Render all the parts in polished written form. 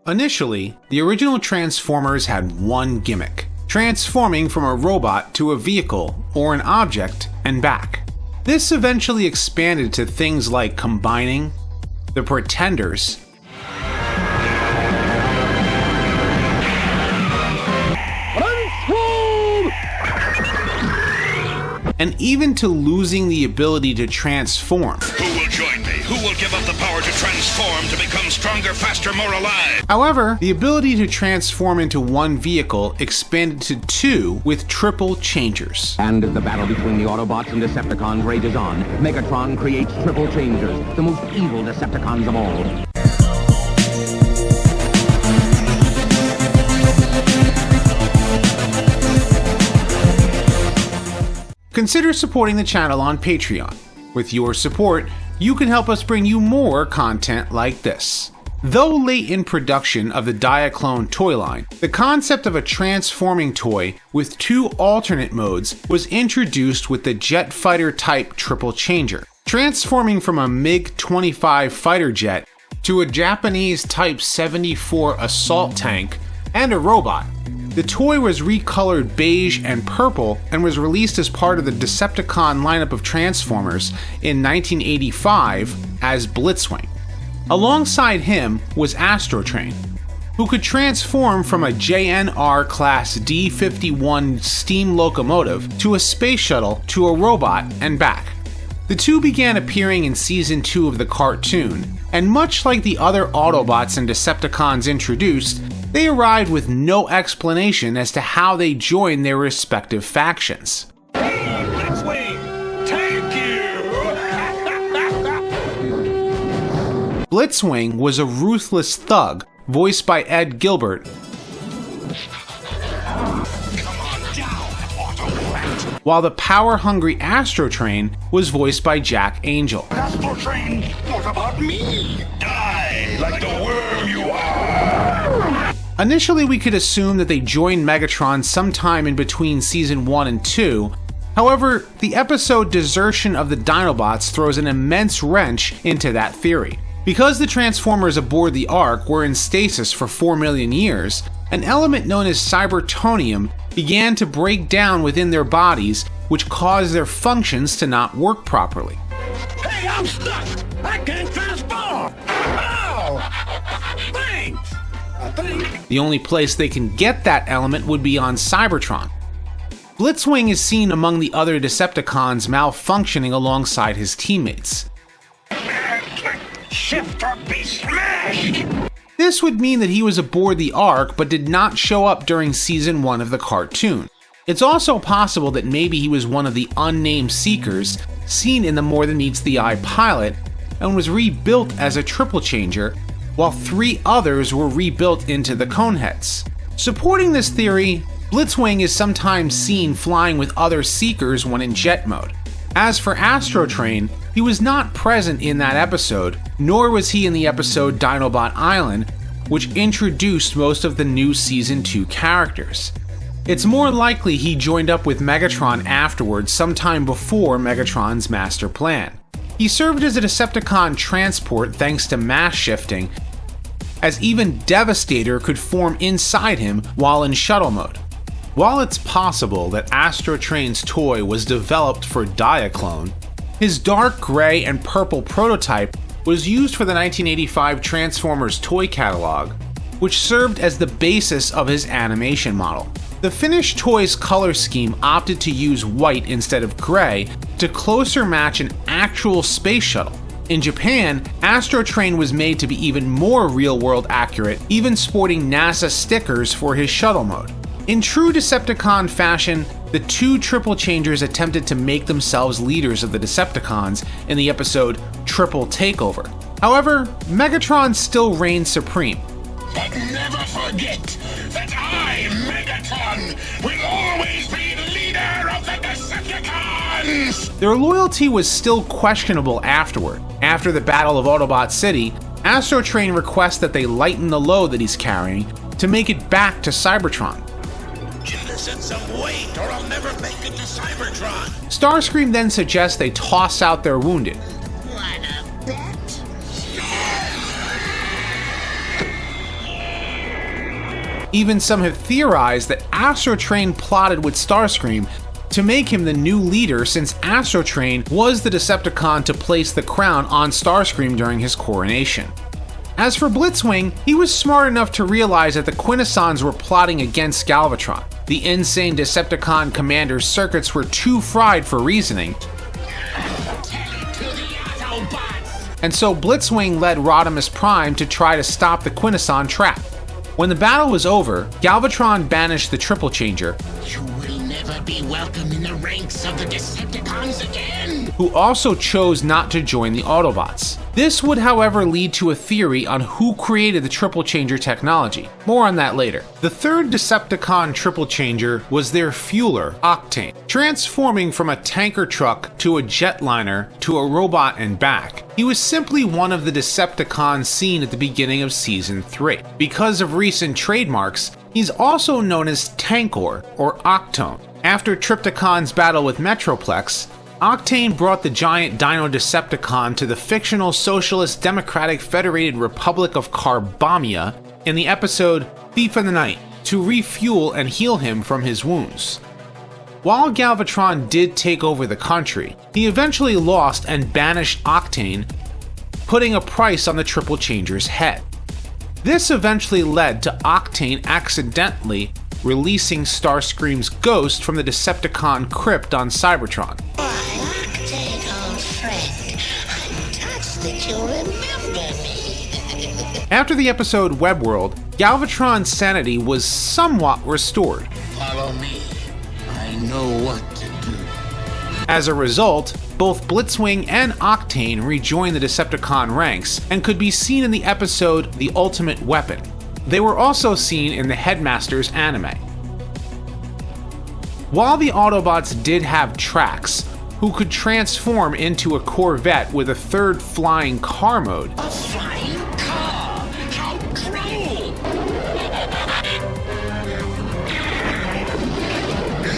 Initially, the original Transformers had one gimmick: transforming from a robot to a vehicle or an object and back. This eventually expanded to things like combining, the Pretenders, and even to losing the ability to transform. Who will join me? Who will give up the power to transform to become stronger, faster, more alive? However, the ability to transform into one vehicle expanded to two with triple changers. And as the battle between the Autobots and Decepticons rages on, Megatron creates triple changers, the most evil Decepticons of all. Consider supporting the channel on Patreon. With your support, you can help us bring you more content like this. Though late in production of the Diaclone toy line, the concept of a transforming toy with two alternate modes was introduced with the jet fighter type triple changer, transforming from a MiG-25 fighter jet to a Japanese Type 74 assault tank and a robot. The toy was recolored beige and purple and was released as part of the Decepticon lineup of Transformers in 1985 as Blitzwing. Alongside him was Astrotrain, who could transform from a JNR Class D-51 steam locomotive to a space shuttle to a robot and back. The two began appearing in Season 2 of the cartoon, and much like the other Autobots and Decepticons introduced, they arrived with no explanation as to how they joined their respective factions. Blitzwing, thank you! Blitzwing was a ruthless thug, voiced by Ed Gilbert, while the power-hungry Astrotrain was voiced by Jack Angel. Astrotrain, what about me? Die like the worm you are! Initially, we could assume that they joined Megatron sometime in between Season 1 and 2. However, the episode Desertion of the Dinobots throws an immense wrench into that theory. Because the Transformers aboard the Ark were in stasis for 4 million years, an element known as Cybertronium began to break down within their bodies, which caused their functions to not work properly. Hey, I'm stuck! I can't transform! Ow! Thanks! The only place they can get that element would be on Cybertron. Blitzwing is seen among the other Decepticons malfunctioning alongside his teammates. Shift or be smashed! This would mean that he was aboard the Ark but did not show up during Season 1 of the cartoon. It's also possible that maybe he was one of the unnamed Seekers seen in the More Than Meets the Eye pilot and was rebuilt as a triple changer, while 3 others were rebuilt into the Coneheads. Supporting this theory, Blitzwing is sometimes seen flying with other Seekers when in jet mode. As for Astrotrain, he was not present in that episode, nor was he in the episode Dinobot Island, which introduced most of the new Season 2 characters. It's more likely he joined up with Megatron afterwards, sometime before Megatron's master plan. He served as a Decepticon transport thanks to mass shifting, as even Devastator could form inside him while in shuttle mode. While it's possible that Astrotrain's toy was developed for Diaclone, his dark gray and purple prototype was used for the 1985 Transformers toy catalog, which served as the basis of his animation model. The finished toy's color scheme opted to use white instead of gray to closer match an actual space shuttle. In Japan, Astrotrain was made to be even more real-world accurate, even sporting NASA stickers for his shuttle mode. In true Decepticon fashion, the 2 triple changers attempted to make themselves leaders of the Decepticons in the episode Triple Takeover. However, Megatron still reigned supreme. But never forget that I, Megatron, will always be leader of the Decepticons! Their loyalty was still questionable afterward. After the Battle of Autobot City, Astrotrain requests that they lighten the load that he's carrying to make it back to Cybertron. Give this in some weight or I'll never make it to Cybertron! Starscream then suggests they toss out their wounded. What a bet? Even some have theorized that Astrotrain plotted with Starscream to make him the new leader, since Astrotrain was the Decepticon to place the crown on Starscream during his coronation. As for Blitzwing, he was smart enough to realize that the Quintessons were plotting against Galvatron. The insane Decepticon commander's circuits were too fried for reasoning, and so Blitzwing led Rodimus Prime to try to stop the Quintesson trap. When the battle was over, Galvatron banished the Triple Changer, You will never be welcome in the ranks of the Decepticons again! who also chose not to join the Autobots. This would, however, lead to a theory on who created the Triple Changer technology. More on that later. The third Decepticon Triple Changer was their fueler, Octane. Transforming from a tanker truck to a jetliner to a robot and back, he was simply one of the Decepticons seen at the beginning of Season 3. Because of recent trademarks, he's also known as Tankor or Octone. After Trypticon's battle with Metroplex, Octane brought the giant Dino Decepticon to the fictional Socialist Democratic Federated Republic of Carbamia in the episode Thief of the Night to refuel and heal him from his wounds. While Galvatron did take over the country, he eventually lost and banished Octane, putting a price on the Triple Changer's head. This eventually led to Octane accidentally releasing Starscream's ghost from the Decepticon crypt on Cybertron. After the episode Webworld, Galvatron's sanity was somewhat restored. Follow me. I know what to do. As a result, both Blitzwing and Octane rejoined the Decepticon ranks and could be seen in the episode The Ultimate Weapon. They were also seen in the Headmasters anime. While the Autobots did have Trax, who could transform into a Corvette with a third flying car mode, A flying car! How droll!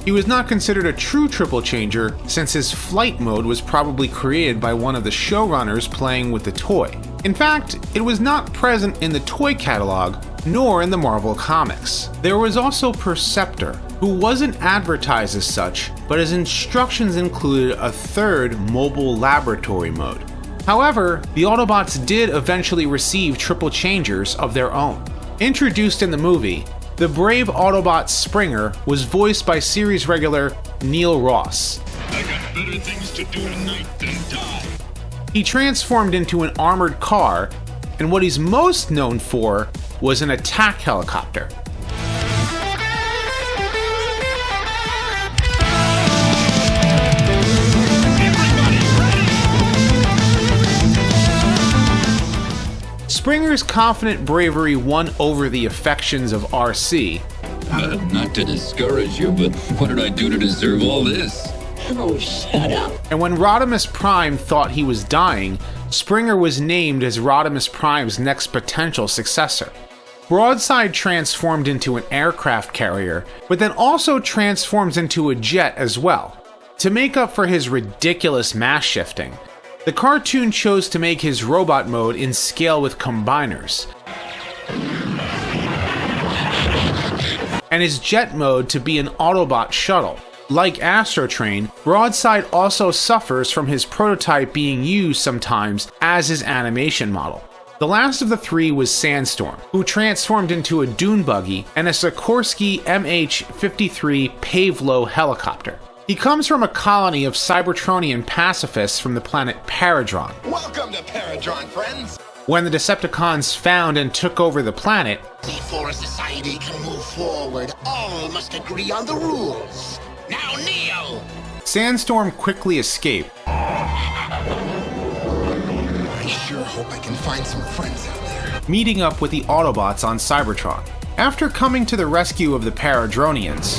he was not considered a true Triple Changer since his flight mode was probably created by one of the showrunners playing with the toy. In fact, it was not present in the toy catalog nor in the Marvel comics. There was also Perceptor, who wasn't advertised as such, but his instructions included a third mobile laboratory mode. However, the Autobots did eventually receive Triple Changers of their own. Introduced in the movie, the brave Autobot Springer was voiced by series regular Neil Ross. I got better things to do tonight than die. He transformed into an armored car, and what he's most known for was an attack helicopter. Springer's confident bravery won over the affections of RC. Not to discourage you, but what did I do to deserve all this? Oh, shut up. And when Rodimus Prime thought he was dying, Springer was named as Rodimus Prime's next potential successor. Broadside transformed into an aircraft carrier, but then also transforms into a jet as well. To make up for his ridiculous mass shifting, the cartoon chose to make his robot mode in scale with combiners, and his jet mode to be an Autobot shuttle. Like Astrotrain, Broadside also suffers from his prototype being used sometimes as his animation model. The last of the three was Sandstorm, who transformed into a dune buggy and a Sikorsky MH-53 Pavlo helicopter. He comes from a colony of Cybertronian pacifists from the planet Paradron. Welcome to Paradron, friends. When the Decepticons found and took over the planet, Before a society can move forward, all must agree on the rules. Now, Neo! Sandstorm quickly escaped, I sure hope I can find some friends out there. meeting up with the Autobots on Cybertron. After coming to the rescue of the Paradronians,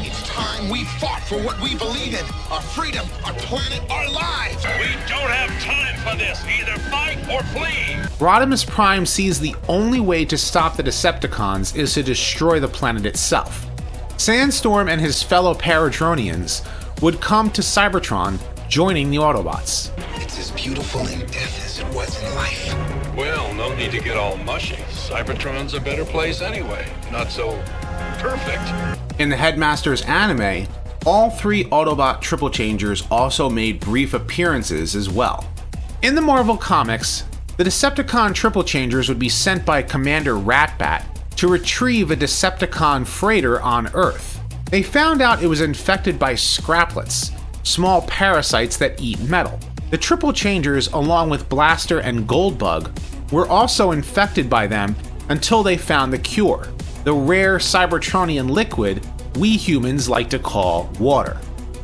It's time we fought for what we believe in. Our freedom, our planet, our lives. We don't have time for this. Either fight or flee. Rodimus Prime sees the only way to stop the Decepticons is to destroy the planet itself. Sandstorm and his fellow Paradronians would come to Cybertron, joining the Autobots. It's as beautiful in death as it was in life. Well, no need to get all mushy. Cybertron's a better place anyway. Not so perfect. In the Headmaster's anime, all 3 Autobot triple changers also made brief appearances as well. In the Marvel Comics, the Decepticon triple changers would be sent by Commander Ratbat to retrieve a Decepticon freighter on Earth. They found out it was infected by scraplets, small parasites that eat metal. The triple changers, along with Blaster and Goldbug, were also infected by them until they found the cure, the rare Cybertronian liquid we humans like to call water.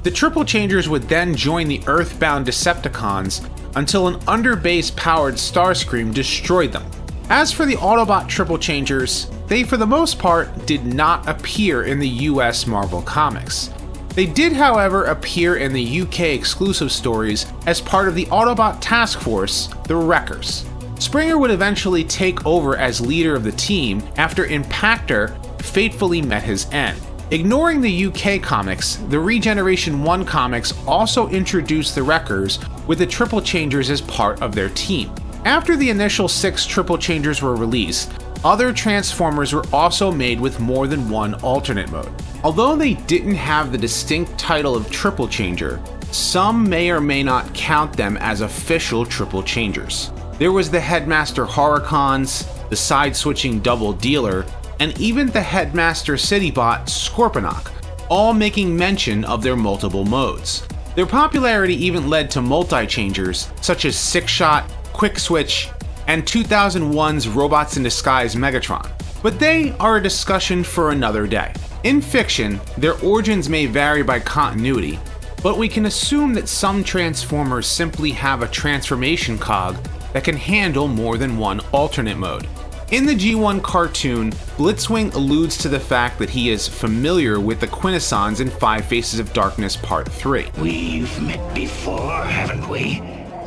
The triple changers would then join the Earthbound Decepticons until an underbase powered Starscream destroyed them. As for the Autobot triple changers, they for the most part did not appear in the US Marvel Comics. They did, however, appear in the UK exclusive stories as part of the Autobot Task Force, the Wreckers. Springer would eventually take over as leader of the team after Impactor fatefully met his end. Ignoring the UK comics, the Regeneration 1 comics also introduced the Wreckers with the Triple Changers as part of their team. After the initial 6 Triple Changers were released, other Transformers were also made with more than one alternate mode. Although they didn't have the distinct title of Triple Changer, some may or may not count them as official Triple Changers. There was the Headmaster Horicons, the side-switching Double Dealer, and even the Headmaster Citybot Scorponok, all making mention of their multiple modes. Their popularity even led to multi-changers such as Six-Shot, Quick Switch, and 2001's Robots in Disguise Megatron. But they are a discussion for another day. In fiction, their origins may vary by continuity, but we can assume that some Transformers simply have a transformation cog that can handle more than one alternate mode. In the G1 cartoon, Blitzwing alludes to the fact that he is familiar with the Quintessons in Five Faces of Darkness Part 3. We've met before, haven't we?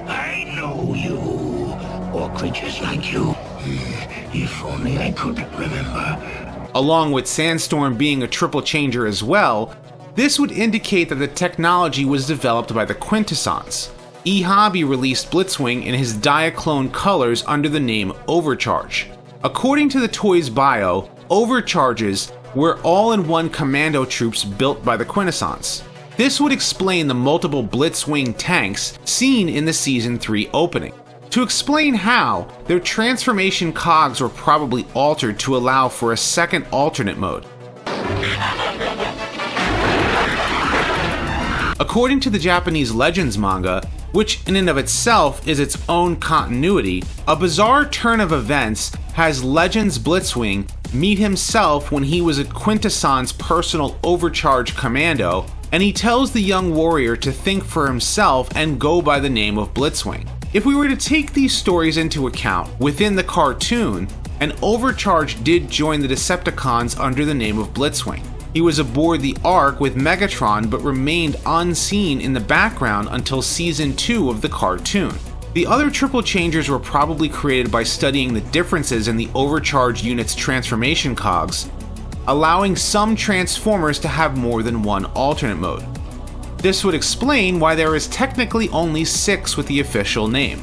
I know you, or creatures like you. If only I could remember. Along with Sandstorm being a triple changer as well, this would indicate that the technology was developed by the Quintessons. eHobby released Blitzwing in his Diaclone colors under the name Overcharge. According to the toy's bio, Overcharges were all-in-one commando troops built by the Quintessons. This would explain the multiple Blitzwing tanks seen in the Season 3 opening. To explain how, their transformation cogs were probably altered to allow for a second alternate mode. According to the Japanese Legends manga, which in and of itself is its own continuity, a bizarre turn of events has Legends Blitzwing meet himself when he was a Quintesson's personal overcharge commando, and he tells the young warrior to think for himself and go by the name of Blitzwing. If we were to take these stories into account within the cartoon, an Overcharge did join the Decepticons under the name of Blitzwing. He was aboard the Ark with Megatron but remained unseen in the background until Season 2 of the cartoon. The other Triple Changers were probably created by studying the differences in the Overcharge unit's transformation cogs, allowing some Transformers to have more than one alternate mode. This would explain why there is technically only 6 with the official name.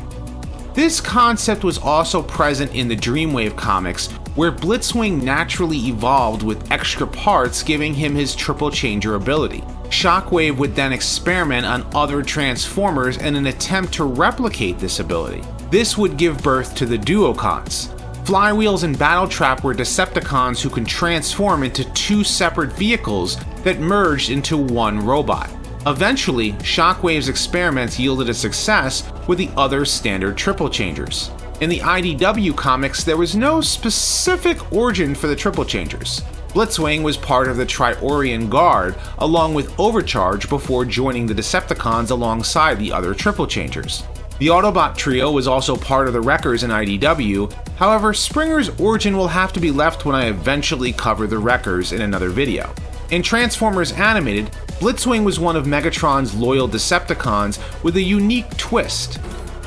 This concept was also present in the Dreamwave comics, where Blitzwing naturally evolved with extra parts giving him his triple changer ability. Shockwave would then experiment on other Transformers in an attempt to replicate this ability. This would give birth to the Duocons. Flywheels and Battletrap were Decepticons who can transform into 2 separate vehicles that merged into one robot. Eventually, Shockwave's experiments yielded a success with the other standard triple changers. In the IDW comics, there was no specific origin for the triple changers. Blitzwing was part of the Triorian Guard, along with Overcharge before joining the Decepticons alongside the other triple changers. The Autobot trio was also part of the Wreckers in IDW, however, Springer's origin will have to be left when I eventually cover the Wreckers in another video. In Transformers Animated, Blitzwing was one of Megatron's loyal Decepticons with a unique twist.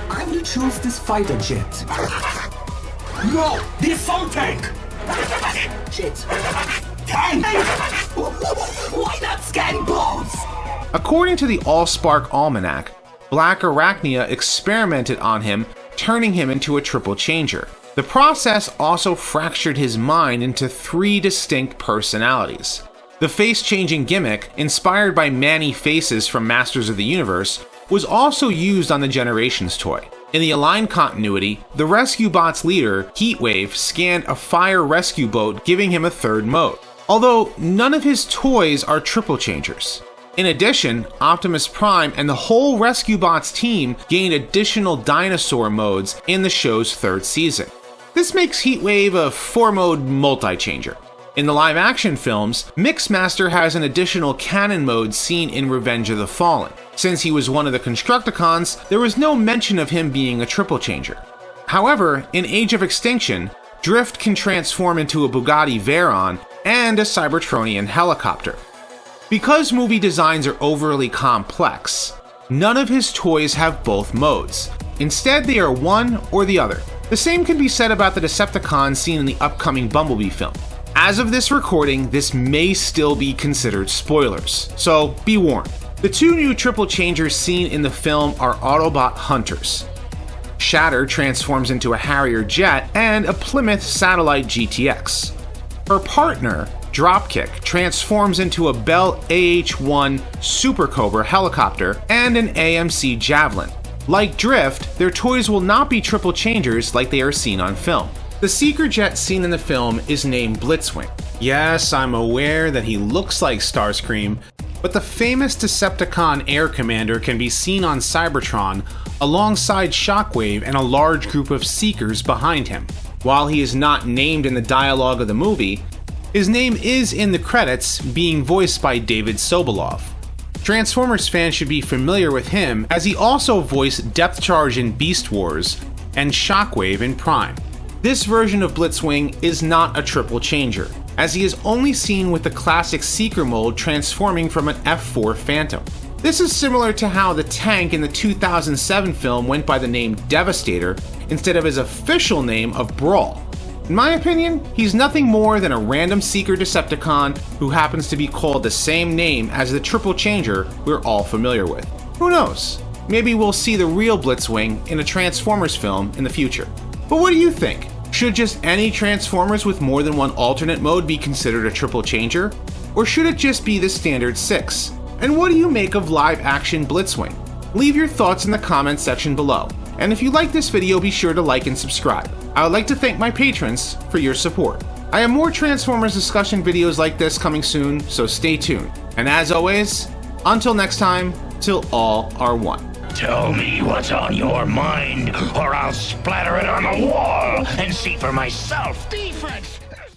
I will choose this fighter jet. No, the assault tank! Shit. Tank! Why not scan balls? According to the Allspark Almanac, Black Arachnia experimented on him, turning him into a triple changer. The The process also fractured his mind into 3 distinct personalities. The face-changing gimmick, inspired by Manny faces from Masters of the Universe, was also used on the Generations toy. In the Align continuity, the Rescue Bot's leader, Heatwave, scanned a fire rescue boat, giving him a 3rd mode, although none of his toys are triple changers. In addition, Optimus Prime and the whole Rescue Bots team gained additional dinosaur modes in the show's 3rd season. This makes Heatwave a 4-mode multi-changer. In the live-action films, Mixmaster has an additional canon mode seen in Revenge of the Fallen. Since he was one of the Constructicons, there was no mention of him being a triple changer. However, in Age of Extinction, Drift can transform into a Bugatti Veyron and a Cybertronian helicopter. Because movie designs are overly complex, none of his toys have both modes. Instead, they are one or the other. The same can be said about the Decepticons seen in the upcoming Bumblebee film. As of this recording, this may still be considered spoilers, so be warned. The 2 new triple changers seen in the film are Autobot hunters. Shatter transforms into a Harrier jet and a Plymouth Satellite GTX. Her partner, Dropkick, transforms into a Bell AH-1 Super Cobra helicopter and an AMC Javelin. Like Drift, their toys will not be triple changers like they are seen on film. The Seeker jet seen in the film is named Blitzwing. Yes, I'm aware that he looks like Starscream, but the famous Decepticon Air Commander can be seen on Cybertron alongside Shockwave and a large group of Seekers behind him. While he is not named in the dialogue of the movie, his name is in the credits, being voiced by David Sobolov. Transformers fans should be familiar with him, as he also voiced Depth Charge in Beast Wars and Shockwave in Prime. This version of Blitzwing is not a triple changer, as he is only seen with the classic Seeker mold transforming from an F4 Phantom. This is similar to how the tank in the 2007 film went by the name Devastator instead of his official name of Brawl. In my opinion, he's nothing more than a random Seeker Decepticon who happens to be called the same name as the triple changer we're all familiar with. Who knows? Maybe we'll see the real Blitzwing in a Transformers film in the future. But what do you think? Should just any Transformers with more than one alternate mode be considered a triple changer? Or should it just be the standard 6? And what do you make of live-action Blitzwing? Leave your thoughts in the comments section below. And if you like this video, be sure to like and subscribe. I would like to thank my patrons for your support. I have more Transformers discussion videos like this coming soon, so stay tuned. And as always, until next time, till all are one. Tell me what's on your mind, or I'll splatter it on the wall and see for myself. Defense!